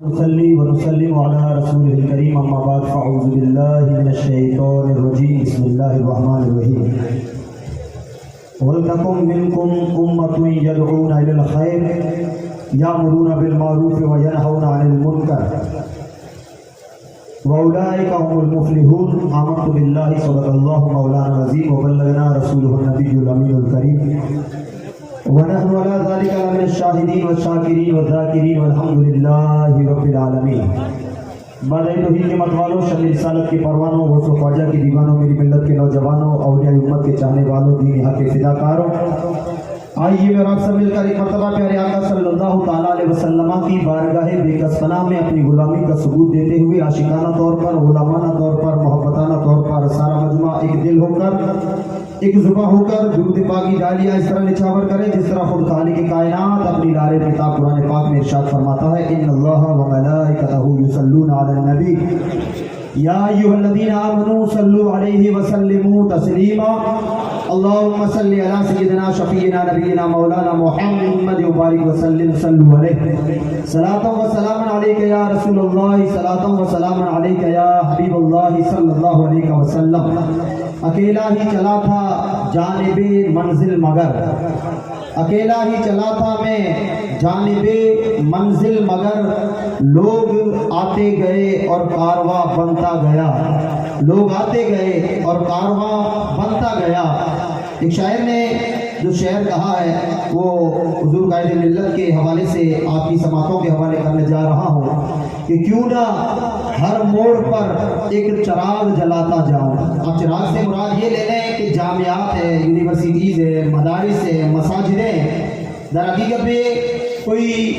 نصلي ونسلم على رسوله الكريم اما بعد فاعوذ بالله من الشيطان الرجيم بسم الله الرحمن الرحيم ولتكن منكم امة يدعون الى الخير يأمرون بالمعروف وينهون عن المنكر واولئك هم المفلحون آمنت بالله صدق الله مولانا العظيم وبلغنا رسوله النبي الامين الكريم ونحن على ذلك من الشاهدين والشاکرین والذاکرین والحمد للہ رب العالمین۔ بعد توحید کے متوالوں، شب رسالت کے پروانوں، غوث و خواجہ کی دیوانوں، میری ملت کے نوجوانوں، اولیاء امت کے چاہنے والوں، دین حق کے فداکاروں، آئیے میں آپ سب مل کر ایک مرتبہ پیارے آقا صلی اللہ تعالیٰ علیہ وسلم کی بارگاہ بے کس پناہ میں اپنی غلامی کا ثبوت دیتے ہوئے عاشقانہ طور پر، غلامانہ طور پر، محبتانہ طور پر سارا مجمع ایک دل ہو کر، ایک زباں ہو کر درود پاک کی ڈالیاں اس طرح نچھاور کریں جس طرح خود خالق کائنات اپنی لار کتاب قرآن پاک میں ارشاد فرماتا ہے ان اللہ وملائکتہ یصلون علی النبی یا ایھا الذین آمنوا صلوا علیہ وسلموا تسلیما اللهم صل علی سیدنا شفیعنا نبینا مولانا محمد وبارک وسلم صلوا علیہ صلاۃ و سلام علیک یا رسول اللہ صلاۃ و سلام علیک یا حبیب اللہ صلی اللہ علیہ وسلم۔ اکیلا ہی چلا تھا جانب منزل مگر، اکیلا ہی چلا تھا میں جانب منزل مگر، لوگ آتے گئے اور کارواں بنتا گیا، لوگ آتے گئے اور کارواں بنتا گیا۔ ایک شاعر نے جو شعر کہا ہے وہ حضور قائد ملت کے حوالے سے آپ کی سماعتوں کے حوالے کرنے جا رہا ہوں کہ کیوں نہ ہر موڑ پر ایک چراغ جلاتا جاؤں۔ اب چراغ سے مراد یہ لے لیں کہ جامعات ہے، یونیورسٹیز ہے، مدارس ہے، مساجدیں ہیں۔ در حقیقت میں کوئی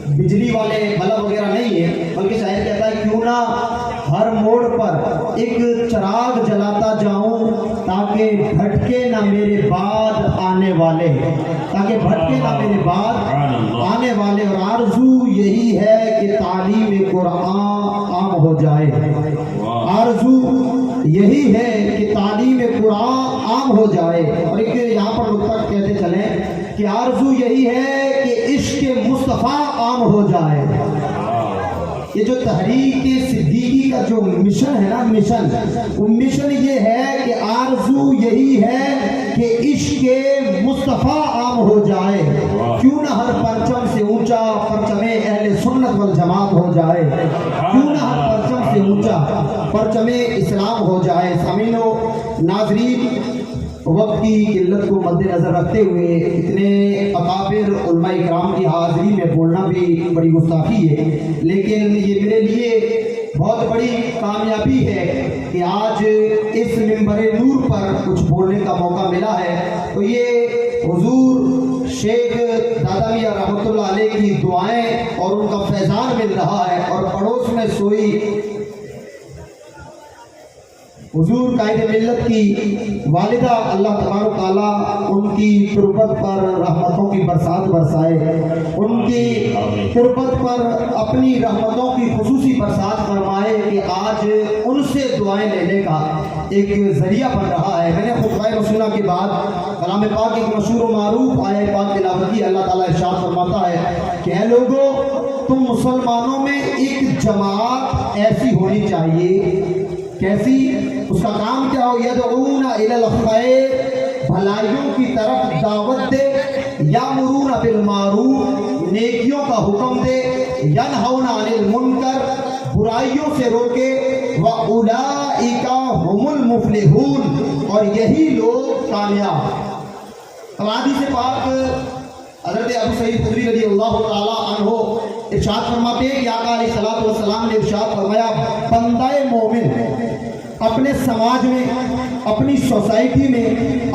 بجلی والے بلب وغیرہ نہیں ہے، بلکہ شاعر کہتا ہے کیوں نہ ہر موڑ پر ایک چراغ جلاتا جاؤں تاکہ بھٹکے نہ میرے بعد آنے والے، تاکہ بھٹکے نہ میرے بعد آنے والے۔ اور آرزو یہی ہے کہ تعلیم قرآن عام ہو جائے، آرزو یہی ہے کہ تعلیم قرآن عام ہو جائے۔ اور ایک یہاں پر نقطہ کہتے چلیں کہ آرزو یہی ہے کہ عشق مصطفیٰ عام ہو جائے۔ یہ جو تحریک صدیقی کا جو مشن ہے نا، وہ مشن یہ ہے کہ آرزو یہی ہے کہ عشق مصطفیٰ عام ہو جائے، کیوں نہ ہر پرچم سے اونچا پرچم اہل سنت والجماعت ہو جائے، کیوں نہ ہر پرچم سے اونچا پرچم اسلام ہو جائے۔ سامعین و ناظرین، وقت کی قلت کو مد نظر رکھتے ہوئے اتنے اکابر علماء اکرام کی حاضری میں بولنا بھی بڑی گستاخی ہے، لیکن یہ میرے لیے بہت بڑی کامیابی ہے کہ آج اس منبر نور پر کچھ بولنے کا موقع ملا ہے۔ تو یہ حضور شیخ دادا میاں رحمۃ اللہ علیہ کی دعائیں اور ان کا فیضان مل رہا ہے، اور پڑوس میں سوئی حضور قائد ملت کی والدہ اللہ تبارک تعالیٰ ان کی تربت پر رحمتوں کی برسات برسائے، ان کی تربت پر اپنی رحمتوں کی خصوصی برسات فرمائے کہ آج ان سے دعائیں لینے کا ایک ذریعہ بن رہا ہے۔ میں نے خطبہ رسولہ کے بعد کلام پاک ایک مشہور و معروف آیہ پاک تلاوت کی۔ اللہ تعالیٰ ارشاد فرماتا ہے کہ اے لوگو، تم مسلمانوں میں ایک جماعت ایسی ہونی چاہیے، کیسی؟ اس کا کام کیا ہو؟ یدعون الی الخیر، بھلائیوں کی طرف دعوت دے، یامرون بالمعروف، نیکیوں کا حکم دے، ینہون عن المنکر، برائیوں سے روکے، واولئک هم المفلحون، اور یہی لوگ کامیاب۔ اب حدیث پاک حضرت ابو سعید خدری رضی اللہ تعالی عنہ ارشاد فرماتے ہیں کہ آقا علیہ الصلوۃ والسلام نے ارشاد فرمایا بندہ مومن اپنے سماج میں، اپنی سوسائٹی میں،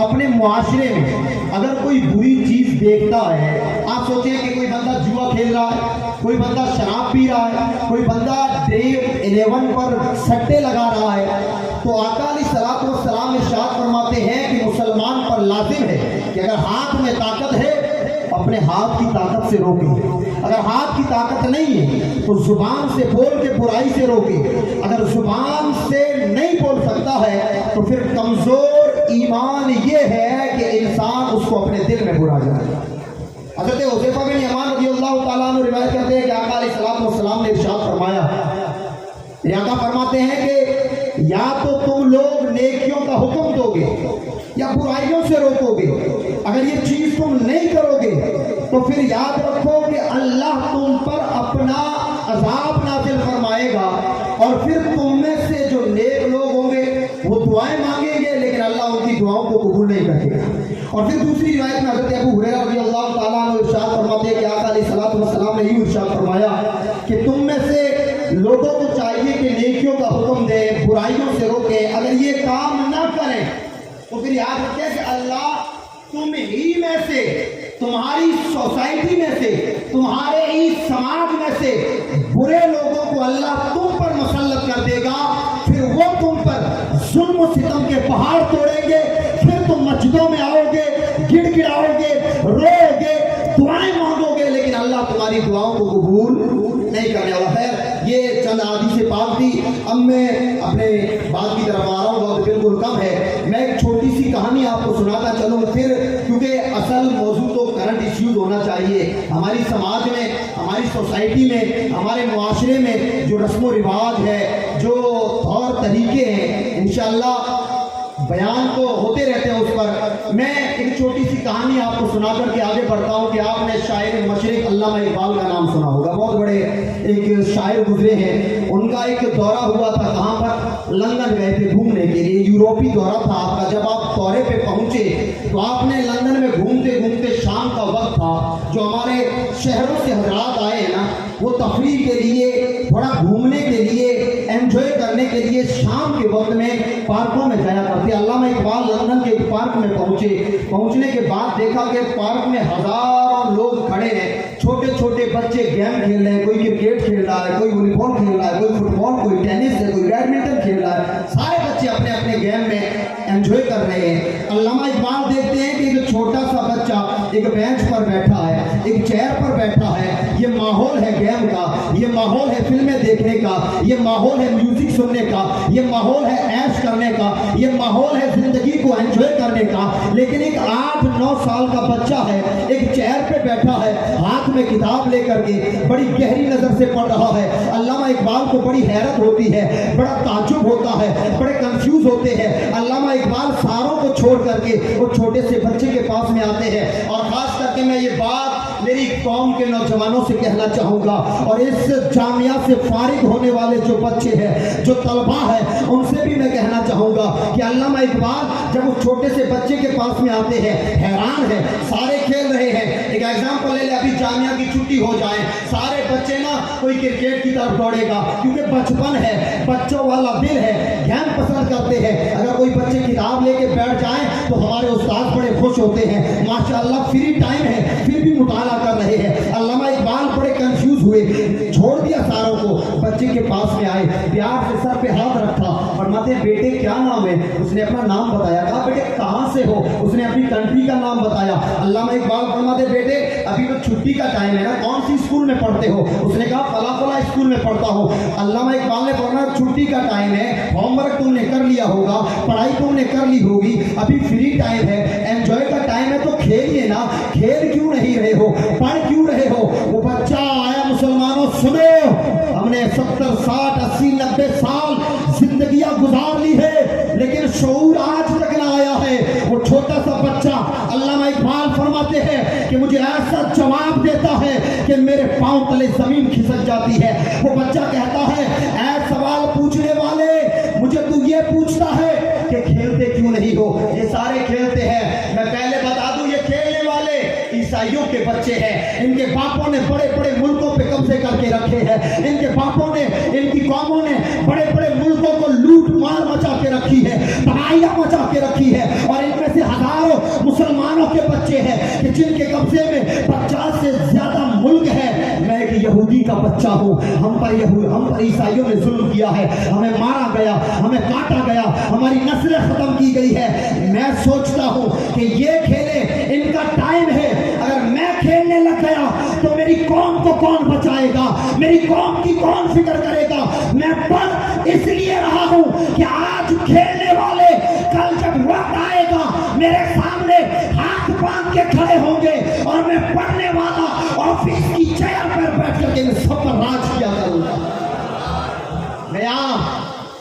اپنے معاشرے میں اگر کوئی بری چیز دیکھتا ہے، آپ سوچیں کہ کوئی بندہ جوا کھیل رہا ہے، کوئی بندہ شراب پی رہا ہے، کوئی بندہ ڈریو 11 پر سٹے لگا رہا ہے، تو آقا علیہ الصلوۃ والسلام ارشاد فرماتے ہیں کہ مسلمان پر لازم ہے کہ اگر ہاتھ میں طاقت ہے اپنے ہاتھ کی طاقت سے روکے، اگر ہاتھ کی طاقت نہیں ہے تو زبان سے بول کے برائی سے روکے، اگر زبان سے نہیں بول سکتا ہے تو پھر کمزور ایمان یہ ہے کہ انسان اس کو اپنے دل میں برا جائے۔ حضرت حذیفہ بن یمان رضی اللہ अल्लाह ताला अन्हु रिवायत करते हैं कि आका अलैहिस्सलाम ने इरशाद फरमाया, आका फरमाते हैं कि या तो तुम लोग नेकियों का हुक्म दोगे या बुराइयों से रोकोगे। अगर ये चीज तुम नहीं करोगे तो फिर याद रखो कि अल्लाह तुम पर अपना अजाब नाज़िल फरमाएगा, और फिर तुम में से जो नेक लोग होंगे वो दुआएं मांगेंगे लेकिन अल्लाह उनकी दुआओं को कबूल नहीं करेगा। और फिर दूसरी रिवायत में हज़रत अबू हुरैरा रज़ियल्लाहु ताला अन्हु इरशाद फरमाते हैं कि आका अलैहिस्सलातु वस्सलाम ने यूं इरशाद फरमाया कि तुम में से लोगों को चाहिए कि नेकियों का हुक्म दें, बुराइयों से रोकें। अगर ये काम ना करें तो फिर याद रखें कि अल्लाह तुम ही में से, तुम्हारी सोसाइटी में से, तुम्हारे ही समाज में से बुरे लोगों को अल्लाह तुम पर मुसल्लत कर देगा। फिर वो तुम पर जुल्म सितम के पहाड़ तोड़ेंगे, फिर तुम मस्जिदों में आओगे, गिड़गिड़ाओगे, रोओगे, दुआएं मांगोगे, लेकिन अल्लाह तुम्हारी दुआओं को कबूल नहीं करने वाला है। ये चंद हदीसें पाक थी। अब मैं अपने बात की तरफ आ रहा हूँ, वक्त बिल्कुल कम है। मैं एक छोटी सी कहानी आपको सुनाता चलूँ फिर, क्योंकि असल मौजू तो करंट इश्यूज होना चाहिए। हमारी समाज में, हमारी सोसाइटी में, हमारे मुआशरे में जो रस्म रिवाज है, जो तौर तरीके हैं, इंशाअल्लाह बयान तो होते रहते हैं। उस पर मैं एक छोटी सी कहानी आपको सुना करके आगे बढ़ता हूँ कि आपने शायर मशरिक अल्लामा इकबाल का नाम सुना होगा। बहुत बड़े एक शायर गुजरे हैं। उनका एक दौरा हुआ था, कहाँ पर? लंदन गए थे घूमने के लिए। यूरोपी दौरा था आपका। जब आप दौरे पे पहुँचे तो आपने लंदन में घूमते घूमते, शाम का वक्त था, जो हमारे शहरों से हजरात आए हैं ना, वो तफरीह के लिए, थोड़ा घूमने के लिए, एंजॉय करने के लिए शाम के वक्त में पार्कों में जाया करते। अल्लामा इकबाल लंदन के एक पार्क में पहुंचे। पहुंचने के बाद देखा कि पार्क में हजारों लोग खड़े हैं। छोटे छोटे बच्चे गेम खेल रहे हैं, कोई क्रिकेट खेल रहा है, कोई वॉलीबॉल खेल रहा है, कोई फुटबॉल, कोई टेनिस है, कोई बैडमिंटन खेल रहा है। सारे बच्चे अपने अपने गेम में एंजॉय कर रहे हैं। अल्लामा इकबाल देखते हैं कि एक छोटा सा बच्चा एक बेंच पर बैठा है, एक चेयर पर बैठा है। ये माहौल है गेम का, ये माहौल है फिल्में देखने का, ये माहौल है म्यूजिक सुनने का, ये माहौल है ऐश करने का, ये माहौल है जिंदगी को एंजॉय करने का। लेकिन एक 8-9 साल का बच्चा है, एक चेयर पे बैठा है, हाथ में किताब लेकर के बड़ी गहरी नजर से पढ़ रहा है। अल्लामा इकबाल को बड़ी हैरत होती है, बड़ा ताज्जुब होता है, बड़े कंफ्यूज होते हैं। अल्लामा इकबाल सारों को छोड़ करके वो छोटे से बच्चे के पास में आते हैं। और खास करके मैं ये बात मेरी कौम के नौजवानों से कहना चाहूँगा, और इस जामिया से फारिग होने वाले जो बच्चे हैं, जो तलबा है, उनसे भी मैं कहना चाहूँगा कि अल्लामा इकबाल जब उस छोटे से बच्चे के पास में आते हैं, हैरान है, सारे खेल रहे हैं। एक एग्जाम्पल ले ले, अभी जामिया की छुट्टी हो जाए, सारे बच्चे ना, कोई क्रिकेट की तरफ दौड़ेगा क्योंकि बचपन है, बच्चों वाला दिल है, गेम पसंद करते हैं। अगर कोई बच्चे किताब लेके बैठ जाए तो हमारे उस्ताद बड़े खुश होते हैं, माशाअल्लाह फ्री टाइम है, फिर भी मुताला कर रहे हैं। अल्लामा इकबाल बड़े कंफ्यूज हुए, छोड़ दिया सारों को, बच्चे के पास में आए, प्यार से सर पे हाथ रखा, फरमाते बेटे क्या नाम है? उसने अपना नाम बताया। कहा बेटे कहाँ से हो? उसने अपनी कंट्री का नाम बताया। अल्लामा इकबाल फरमाते बेटे अभी तो छुट्टी का टाइम है ना, कौन सी स्कूल में पढ़ते हो? उसने कहा फला फला स्कूल में पढ़ता हूँ। अल्लामा इकबाल ने फरमाया छुट्टी का टाइम है, होमवर्क तुमने कर लिया होगा, पढ़ाई तुमने कर ली होगी, अभी फ्री टाइम है, एंजॉय का टाइम है, तो खेलिए ना। खेल क्यों नहीं रहे हो? पढ़ क्यों रहे हो? वो बच्चा आया, मुसलमानों सुनो, हमने 70, 60, 80, 90 साल जिंदगियां गुजार ली है, लेकिन शऊर आज तक ना आया है। वो छोटा सा बच्चा, अल्लामा इकबाल फरमाते हैं कि मुझे ऐसा जवाब देता है कि मेरे पांव तले जमीन खिसक जाती है। वो बच्चा कहता है ऐ सवाल पूछने वाले, मुझे तू ये पूछता है कि खेलते क्यों नहीं हो? ये सारे खेलते हैं। मैं पहले बता दूं, ये खेलने वाले ईसाइयों के बच्चे हैं। इनके बापों ने बड़े बड़े मुल्कों पे कब्जे करके रखे हैं। इनके बापों ने, इनकी कौमों ने बड़े बड़े मुल्कों को लूट मार मचा के रखी है, तबाहियां मचा के रखी है। और इनमें से हजारों मुसलमानों के बच्चे हैं कि जिनके कब्जे में 50 से ज्यादा मुल्क है। मैं एक यहूदी का बच्चा हूँ, हम पर ईसाइयों ने जुल्म किया है, हमें मारा गया, हमें काटा गया, हमारी नस्लें खत्म की गई है। मैं सोचता हूँ कि ये खेले, इनका टाइम है। अगर मैं खेलने लग गया तो मेरी कौम को कौन बचाएगा? मेरी कौम की कौन फिक्र करेगा? मैं पढ़ इसलिए रहा हूँ कि आज खेलने वाले कल जब वक्त आएगा मेरे सामने हाथ बांध के खड़े होंगे, और मैं पढ़ने वाला ऑफिस की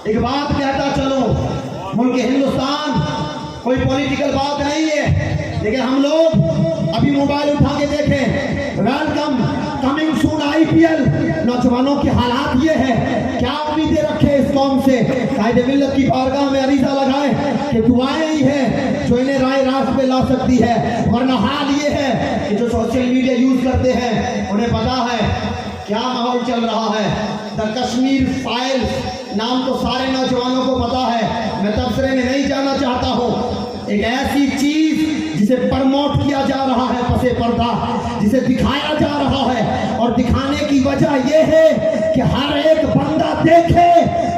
ایک بات کہتا چلو، ملک ہندوستان کوئی پولیٹیکل بات نہیں ہے، لیکن ہم لوگ ابھی موبائل اٹھا کے دیکھیں، ویلکم کمنگ سون آئی پی ایل، نوجوانوں کی حالات یہ ہے، کیا امیدیں رکھے اس قوم سے؟ قائد ملت کی بارگاہ میں عریضہ لگائے کہ دعائیں ہی ہیں جو انہیں رائے راست پہ لا سکتی ہے، ورنہ حال یہ ہے کہ جو سوشل میڈیا یوز کرتے ہیں انہیں پتا ہے کیا ماحول چل رہا ہے۔ دا کشمیر فائل نام تو سارے نوجوانوں کو پتا ہے، میں تبصرے میں نہیں جانا چاہتا ہوں۔ ایک ایسی چیز جسے پرموٹ کیا جا رہا ہے پسے پردہ، جسے دکھایا جا رہا ہے، اور دکھانے کی وجہ یہ ہے کہ ہر ایک بندہ دیکھے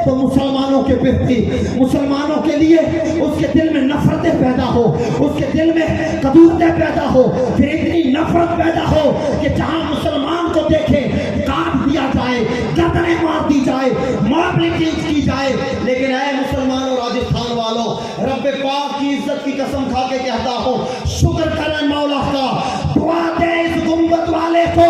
تو مسلمانوں کے پرتی، مسلمانوں کے لیے اس کے دل میں نفرتیں پیدا ہو، اس کے دل میں قدورتیں پیدا ہو، پھر اتنی نفرت پیدا ہو کہ جہاں مسلمان کو دیکھے کاٹ دیا جائے، گردنیں مار دی جائے، موب لنچنگ کی جائے۔ لیکن اے مسلمانوں، راجستھان والوں، رب پاک کی عزت کی قسم کھا کے کہتا ہوں، شکر کریں مولا کا، دعا دیں اس گنبد والے کو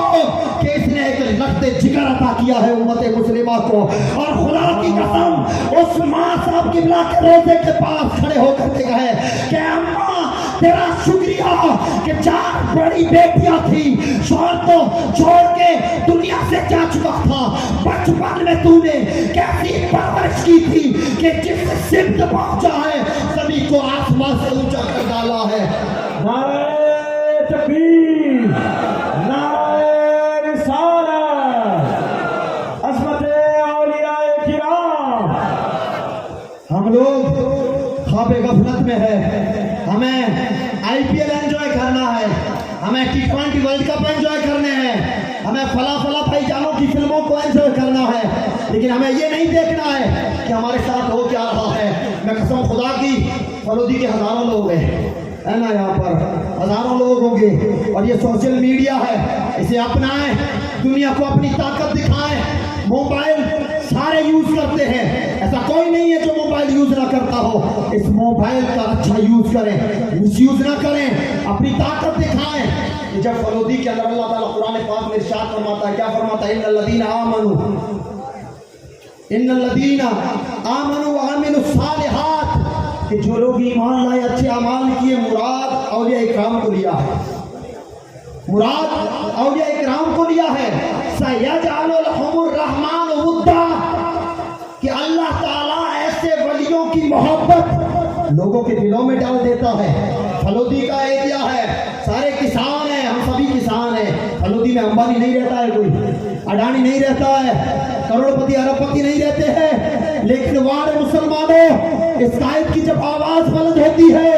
کہ اس نے ایک لخت جگر عطا کیا ہے امت مسلمہ کو۔ اور خدا کی قسم اس ماں صاحب قبلہ کے روزے کے پاس کھڑے ہو کر کے کہے کہ اماں تیرا شکریہ کہ 4 بڑی بیٹیاں تھی، شوہر کو چھوڑ کے دنیا سے جا چکا تھا، بچپن میں تو نے کیسی پرورش کی تھی کہ جس سمت پہنچا ہے سبھی کو آسمان سے اونچا کر ڈالا ہے۔ نعرہ تکبیر، نعرہ رسالت، عظمت اولیاء کرام۔ ہم لوگ خواب غفلت میں ہے، ہمیں آئی پی ایل انجوائے کرنا ہے، ہمیں T20 ورلڈ کپ انجوائے کرنے ہیں، ہمیں فلاں بھائی جانوں کی فلموں کو انجوائے کرنا ہے، لیکن ہمیں یہ نہیں دیکھنا ہے کہ ہمارے ساتھ ہو کیا رہا ہے۔ میں قسم خدا کی، فلودی کے ہزاروں لوگ ہیں نا، یہاں پر ہزاروں لوگ ہوں گے، اور یہ سوشل میڈیا ہے، اسے اپنائیں، دنیا کو اپنی طاقت دکھائیں۔ موبائل سارے یوز کرتے ہیں، ایسا کوئی نہیں ہے جو موبائل یوز نہ کرتا ہو۔ اس موبائل کا اچھا یوز کریں، مس یوز نہ کریں، اپنی طاقت دکھائیں۔ جب فلودی کے اندر اللہ تعالیٰ قرآن پاک میں ارشاد فرماتا ہے، کیا فرماتا ہے؟ ان الذین آمنوا وعملوا الصالحات، کہ جو لوگ ایمان لائے، اچھے اعمال کیے، مراد اولیاء اکرام کو لیا ہے، مراد اولیاء اکرام کو لیا ہے۔ سَيَجْعَلُ لَهُمُ الرَّحْمَنُ وُدًّا، کہ اللہ تعالیٰ ایسے ولیوں کی محبت لوگوں کے دلوں میں ڈال دیتا ہے۔ فلودی کا ایریا ہے، سارے کسان ہیں، ہم سبھی کسان ہیں۔ فلودی میں امبانی نہیں رہتا ہے، کوئی اڈانی نہیں رہتا ہے، کروڑ پتی ارب پتی نہیں رہتے ہیں، لیکن وہاں مسلمانوں اس قائد کی جب آواز بلند ہوتی ہے،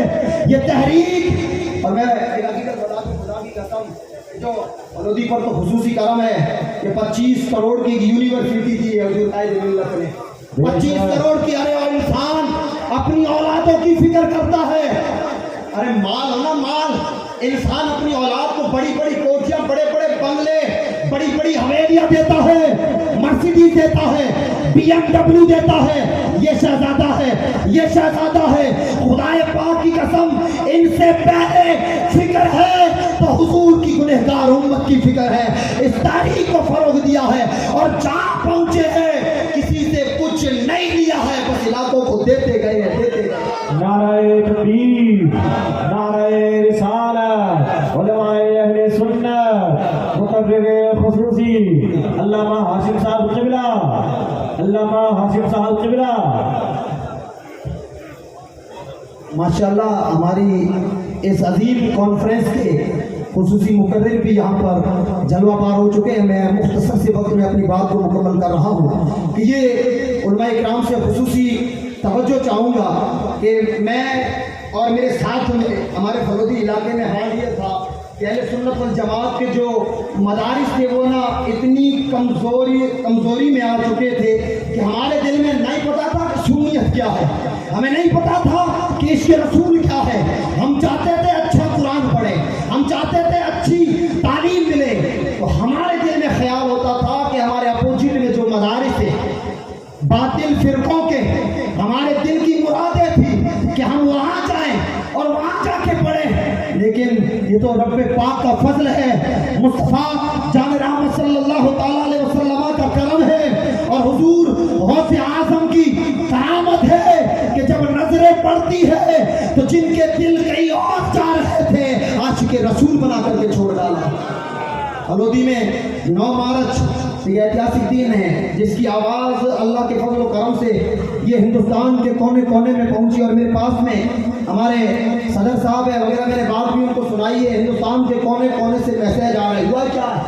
یہ تحریک، اور میں ایک حقیقت بتا دوں، خدا کی قسم، جو فلودی پر تو خصوصی کرم ہے کہ 25 کروڑ کی یونیورسٹی تھی حضور قائد ملت نے، 25 کروڑ کی، ارے انسان اپنی اولادوں کی فکر کرتا ہے۔ ارے مال ہونا مال، انسان اپنی اولاد کو بڑی بڑی کوٹھیاں، بڑے بڑے بنگلے، بڑی بڑی حویلیاں دیتا ہے، مرسیڈیز دیتا ہے، BMW دیتا ہے، یہ شہزادہ ہے، یہ شہزادہ ہے۔ خدا پاک کی قسم، ان سے پہلے فکر ہے تو حضور کی گنہگار امت کی فکر ہے، اس تاریخ کو فروغ دیا ہے، اور جہاں پہنچے ہیں کسی سے کچھ نہیں لیا ہے، بس علاقوں کو دیتے گئے ہیں، دیتے گئے۔ نعرہ تکبیر، نعرہ رسالت، علماء اہل سنت، مقرر خصوصی علامہ ہاشم صاحب قبلہ، علامہ ہاشم صاحب قبلہ۔ ماشاءاللہ ہماری اس عظیم کانفرنس کے خصوصی مقرر بھی یہاں پر جلوہ پار ہو چکے ہیں۔ میں مختصر سے وقت میں اپنی بات کو مکمل کر رہا ہوں کہ یہ علماء اکرام سے خصوصی توجہ چاہوں گا کہ میں اور میرے ساتھ ہمارے فلودی علاقے میں حال یہ تھا کہ اہل سنت والجماعت کے جو مدارس تھے وہ نا اتنی کمزوری میں آ چکے تھے کہ ہمارے دل میں نہیں پتا تھا کہ سنیت کیا ہے، ہمیں نہیں پتا تھا کہ عشق رسول کیا ہے۔ ہم چاہتے تھے اچھا قرآن پڑھے، ہم چاہتے تھے اچھی تعلیم ملے، تو ہمارے دل میں خیال ہوتا تھا کہ ہمارے اپوزٹ میں جو مدارس تھے باطل فرقوں کے، ہمارے دل کی مرادیں تھی کہ ہم وہاں جائیں اور وہاں جا کے پڑھیں، لیکن یہ تو رب پاک کا فضل ہے، مصطفیٰ جان رحمت صلی اللہ تعالیٰ علیہ وسلم کا کرم ہے، اور حضور غوث اعظم کی करके छोड़ डाला। हलोदी में 9 मार्च एक ऐतिहासिक दिन है जिसकी आवाज़ अल्लाह के फजल करम से ये हिंदुस्तान के कोने कोने में पहुंची और मेरे पास में हमारे सदर साहब है वगैरह, मैंने बात भी उनको सुनाई है। हिंदुस्तान के कोने कोने से मैसेज आ रहा है। हुआ क्या है,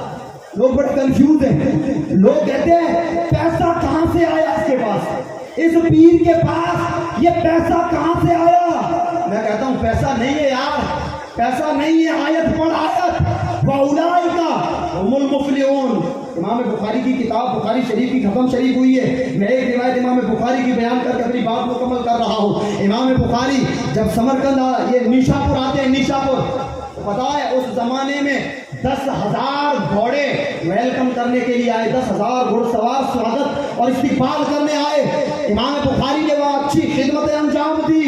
लोग बड़े कंफ्यूज हैं। लोग कहते हैं पैसा कहाँ से आया इसके पास, इस पीर के पास ये पैसा कहाँ से आया। मैं कहता हूँ पैसा नहीं है यार, पैसा नहीं है, आयत पर आयत वउलाइका हुमुल मुफलिहून। इमाम बुखारी की किताब बुखारी शरीफ की खत्म शरीफ हुई है। मैं एक रिवायत इमाम बुखारी की बयान करके अपनी बात मुकम्मल कर रहा हूँ। इमाम बुखारी जब समरकंद ये निशापुर आते हैं, निशापुर पता है उस जमाने में 10,000 घोड़े वेलकम करने के लिए आए, 10,000 घुड़सवार स्वागत और इस्तिकबाल करने आए। इमाम बुखारी ने वहाँ अच्छी खिदमतें अंजाम दी।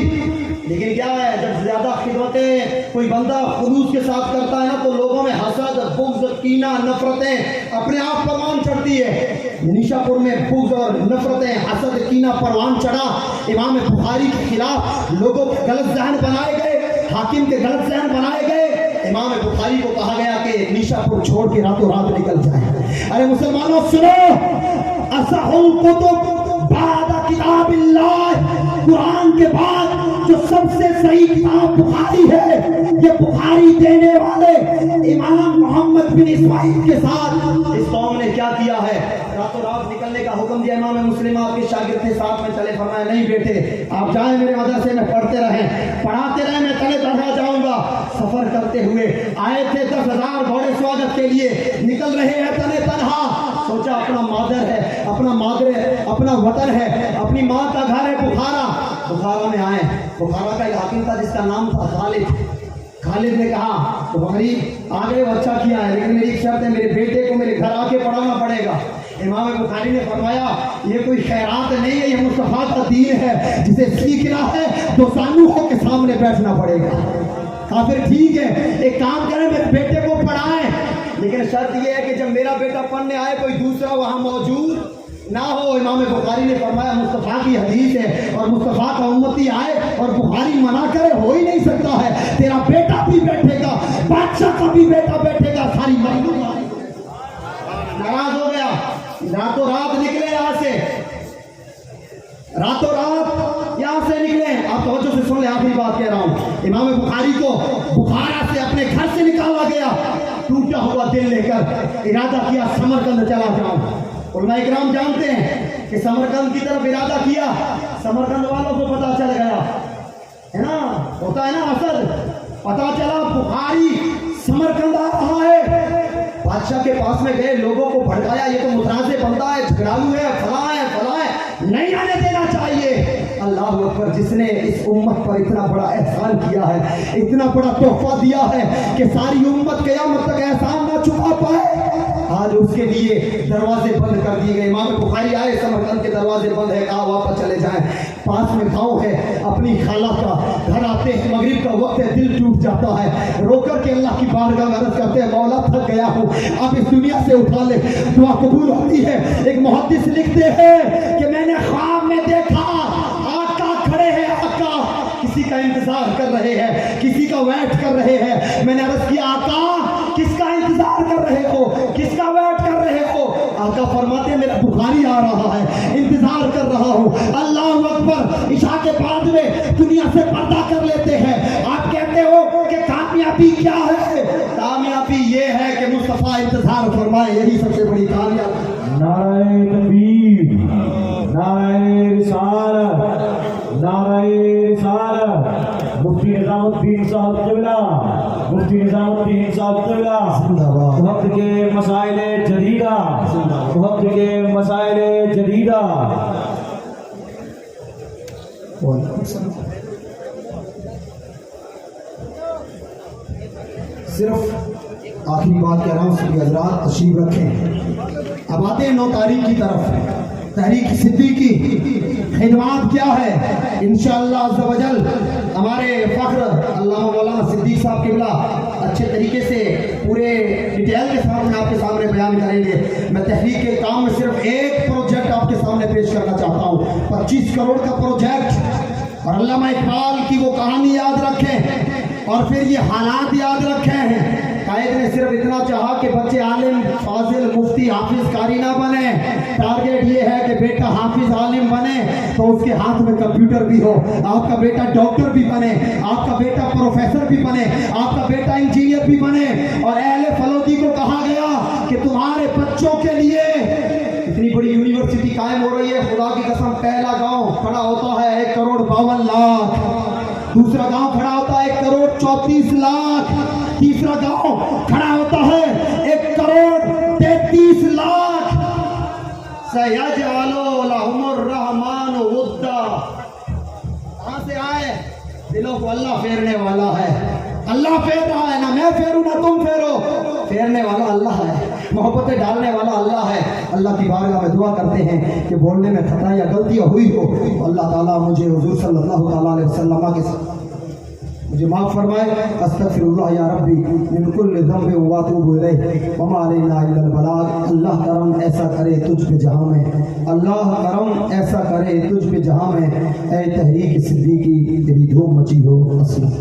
लेकिन क्या है, जब ज्यादा खिदमतें कोई बंदा खुलूस के साथ करता है ना तो लोगों में हसद, बुग़्ज़, कीना, नफरतें अपने आप परवान चढ़ती है। निशापुर में बुग़्ज़ और नफरतें, हसद, कीना परवान चढ़ा। इमाम बुखारी के खिलाफ लोगों के गलत ज़हन बनाए गए, हाकिम के गलत ज़हन बनाए गए। इमाम बुखारी को कहा गया कि निशापुर छोड़ के रातों रात निकल जाए। अरे मुसलमानों सुनो, असहुल कुतुब बादा किताबिल्लाह, कुरान के बाद जो सबसे सही किताब बुखारी है, ये बुखारी देने वाले इमाम मोहम्मद बिन इस्माइल के साथ इस कौम ने क्या किया है, रातों रात निकलने का हुक्म दिया। इमाम मुस्लिम आपके शागिर्द थे, साथ में चले, फरमाया नहीं बेटे आप जाएं मेरे मदरसे में पढ़ते रहें, पढ़ाते रहें, मैं तले तनहा जाऊंगा। सफर करते हुए आए थे, 10,000 घोड़े स्वागत के लिए निकल रहे हैं तने तनहा। सोचा अपना मादर है, अपना मादर है, अपना वतन है, अपनी माँ का घर है बुखारा। बुखारा में आए, बुखारा का एक हाकिम था जिसका नाम था खालिद। खालिद ने कहा तो बुखारी आ गए, वो अच्छा किया है, लेकिन मेरी एक शर्त है, मेरे बेटे को मेरे घर आके पढ़ाना पड़ेगा। इमाम बुखारी ने फरमाया ये कोई खैरात नहीं है, ये मुस्तफा का दीन है, जिसे सीखना है तो सानूहों के सामने बैठना पड़ेगा। हाँ फिर ठीक है, एक काम करें मेरे बेटे को पढ़ाएं, लेकिन शर्त ये है कि जब मेरा बेटा पढ़ने आए कोई दूसरा वहाँ मौजूद ना हो। इमाम बुखारी ने फरमाया मुस्तफ़ा की हदीस है और मुस्तफ़ा का उम्मती आए और बुखारी मना करे, हो ही नहीं सकता है। तेरा बेटा भी बैठेगा, बादशाह का भी बेटा बैठेगा, सारी मखलूक नाराज हो गया। रातों रात निकले यहाँ से, रातों रात यहाँ से निकले। आप तवज्जो से सुन ले, आखिरी बात कह रहा हूँ। इमाम बुखारी को बुखारा से अपने घर से निकाला गया, टूटा हुआ दिल लेकर इरादा किया समरकंद चला जाऊं। उलमा इकराम जानते हैं कि समरकंद की तरफ इरादा किया, समरकंद वालों को पता चल गया है ना, होता है ना असर, पता चला बुखारी समरकंद आ रहा है। बादशाह के पास में गए, लोगों को भड़काया, ये तो मुतनाज़े बंदा है, झगड़ालू है, फला है, नहीं आने देना चाहिए। अल्लाह अकबर, जिसने इस उम्मत पर इतना बड़ा एहसान किया है, इतना बड़ा तोहफा दिया है कि सारी उम्मत क़यामत तक एहसान ना चुका पाए, आज उसके लिए दरवाजे बंद कर दिए गए। इमाम बुखारी आए, समरकंद के दरवाजे बंद है, कहा वापस चले जाएं। पास में गाँव है अपनी खाला का, घर आते हैं, मगरिब का वक्त है, दिल टूट जाता है, रोकर के अल्लाह की बारगाह में अर्ज़ करते हैं मौला थक गया हूँ, आप इस दुनिया से उठा ले। दुआ कबूल होती है। एक मुहद्दिस लिखते हैं कि मैंने ख्वाब में देखा आका खड़े हैं, आका किसी का इंतजार कर रहे हैं, किसी का वेट कर रहे हैं। मैंने अर्ज़ किया आका किसका इंतजार कर रहे हो, किसका वेट कर रहे हो। आका फरमाते मेरा बुखारी आ रहा है, इंतजार कर रहा हूँ। अल्लाह अकबर, इशा के बाद में दुनिया से पर्दा कर लेते हैं। आप कहते हो कि कामयाबी क्या है, कामयाबी ये है कि मुस्तफा इंतजार फरमाए, यही सबसे बड़ी कामयाबी। नारे तकबीर, नारे रिसालत, नारे रिसालत। मुफ्ती निजामुद्दीन साहब क़िबला, मुफ्ती निजामुद्दीन साहब क़िबला वक्त के मसाइले जदीदा, वक्त के मसाइले जदीदा। सिर्फ आखिरी बात कह रहा हूँ, सभी हजरात तशरीफ रखें। अब आते हैं 9 तारीख की तरफ। तहरीक सिद्दीकी खिदमत क्या है, इंशाअल्लाह अज़्ज़ा वजल हमारे फ़ख्र अल्लामा मौलाना सिद्दीक साहब क़िबला अच्छे तरीके से पूरे डिटेल के साथ में आपके सामने बयान करेंगे। मैं तहरीक के काम में सिर्फ एक प्रोजेक्ट आपके सामने पेश करना चाहता हूँ, 25 करोड़ का प्रोजेक्ट। और अल्लामा इकबाल की वो कहानी याद रखें और फिर ये हालात याद रखे हैं कायद ने सिर्फ इतना चाहा कि बच्चे आलिम फाजिल मुफ्ती हाफिज कारी ना बने, टारगेट ये है कि बेटा हाफिज आलिम बने तो उसके हाथ में कंप्यूटर भी हो, आपका बेटा डॉक्टर भी बने, आपका बेटा प्रोफेसर भी बने, आपका बेटा इंजीनियर भी बने। और अहले फलोदी को कहा गया कि तुम्हारे बच्चों के लिए इतनी बड़ी यूनिवर्सिटी कायम हो रही है, खुदा की कसम पहला गांव खड़ा होता है 1,52,00,000, दूसरा गांव खड़ा होता है 1,34,00,000, तीसरा गांव खड़ा होता है 1,33,00,000। सयजअलु लहुमुर रहमानु वुद्दा। कहां से आए? दिलों को अल्लाह फेरने वाला है। अल्लाह फेर रहा है, ना मैं फेरूं ना तुम फेरो, फेरने वाला अल्लाह है, मोहब्बतें डालने वाला अल्लाह है। अल्लाह की बारगाह में दुआ करते हैं कि बोलने में खता या गलतियां हुई हो तो अल्लाह ताला मुझे हुजूर सल्लल्लाहु ताला अलैहि वसल्लम के मुझे माफ़ फरमाए। अस्तगफिरुल्लाह या रब्बी मिन कुल्लि ज़ंबि व अतूबु इलैहि व मा अलैना इल्लल बलाग। अल्लाह करम ऐसा करे तुझ पे जहां में, अल्लाह करम ऐसा करे तुझ पे जहां में, ऐ तहरीक सिद्दीकी तेरी धूम मची हो। अस्सलाम।